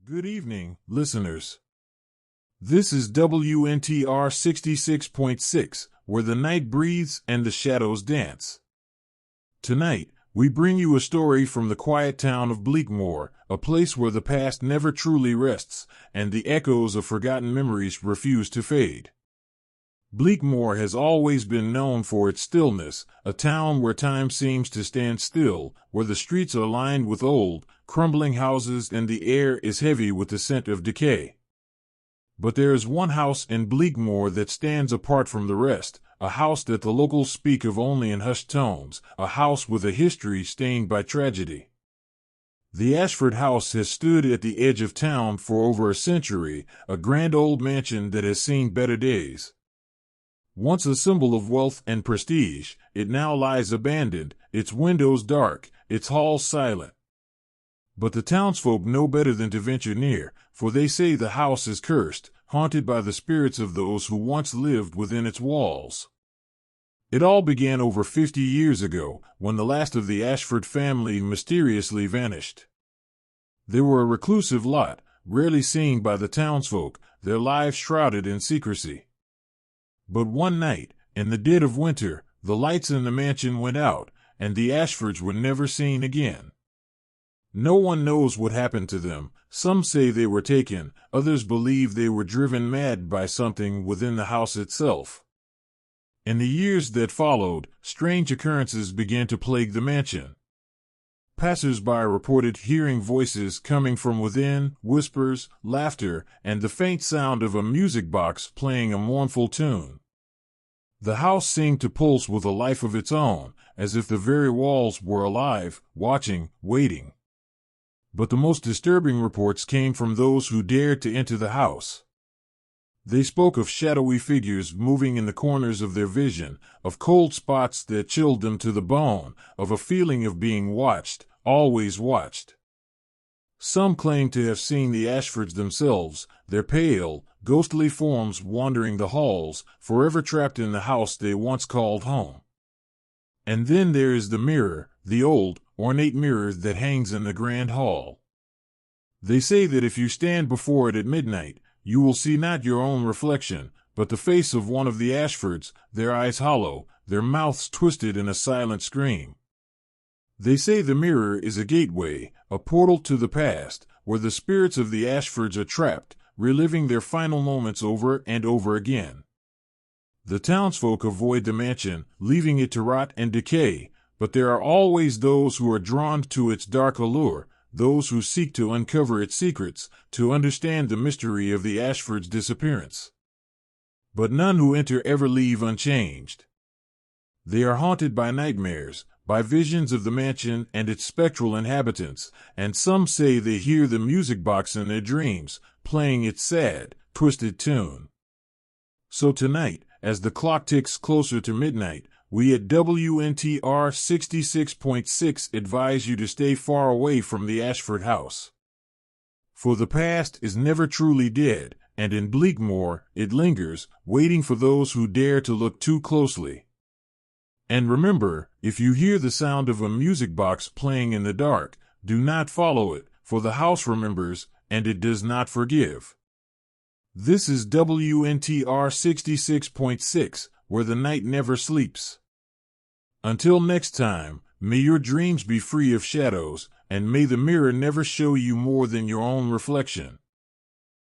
Good evening, listeners. This is WNTR 66.6, where the night breathes and the shadows dance. Tonight, we bring you a story from the quiet town of Bleakmoor, a place where the past never truly rests, and the echoes of forgotten memories refuse to fade. Bleakmoor has always been known for its stillness, a town where time seems to stand still, where the streets are lined with old, crumbling houses and the air is heavy with the scent of decay. But there is one house in Bleakmoor that stands apart from the rest, a house that the locals speak of only in hushed tones, a house with a history stained by tragedy. The Ashford House has stood at the edge of town for over a century, a grand old mansion that has seen better days. Once a symbol of wealth and prestige, it now lies abandoned, its windows dark, its halls silent. But the townsfolk know better than to venture near, for they say the house is cursed, haunted by the spirits of those who once lived within its walls. It all began over 50 years ago, when the last of the Ashford family mysteriously vanished. They were a reclusive lot, rarely seen by the townsfolk, their lives shrouded in secrecy. But one night, in the dead of winter, the lights in the mansion went out, and the Ashfords were never seen again. No one knows what happened to them. Some say they were taken, others believe they were driven mad by something within the house itself. In the years that followed, strange occurrences began to plague the mansion. Passers-by reported hearing voices coming from within, whispers, laughter, and the faint sound of a music box playing a mournful tune. The house seemed to pulse with a life of its own, as if the very walls were alive, watching, waiting. But the most disturbing reports came from those who dared to enter the house. They spoke of shadowy figures moving in the corners of their vision, of cold spots that chilled them to the bone, of a feeling of being watched, always watched. Some claimed to have seen the Ashfords themselves, their pale, ghostly forms wandering the halls, forever trapped in the house they once called home. And then there is the mirror, the old, ornate mirror that hangs in the grand hall. They say that if you stand before it at midnight, you will see not your own reflection, but the face of one of the Ashfords, their eyes hollow, their mouths twisted in a silent scream. They say the mirror is a gateway, a portal to the past, where the spirits of the Ashfords are trapped, reliving their final moments over and over again. The townsfolk avoid the mansion, leaving it to rot and decay, but there are always those who are drawn to its dark allure, those who seek to uncover its secrets, to understand the mystery of the Ashfords' disappearance. But none who enter ever leave unchanged. They are haunted by nightmares, by visions of the mansion and its spectral inhabitants, and some say they hear the music box in their dreams, playing its sad, twisted tune. So tonight, as the clock ticks closer to midnight, we at WNTR 66.6 advise you to stay far away from the Ashford House. For the past is never truly dead, and in Bleakmoor it lingers, waiting for those who dare to look too closely. And remember, if you hear the sound of a music box playing in the dark, do not follow it, for the house remembers, and it does not forgive. This is WNTR 66.6, where the night never sleeps. Until next time, may your dreams be free of shadows, and may the mirror never show you more than your own reflection.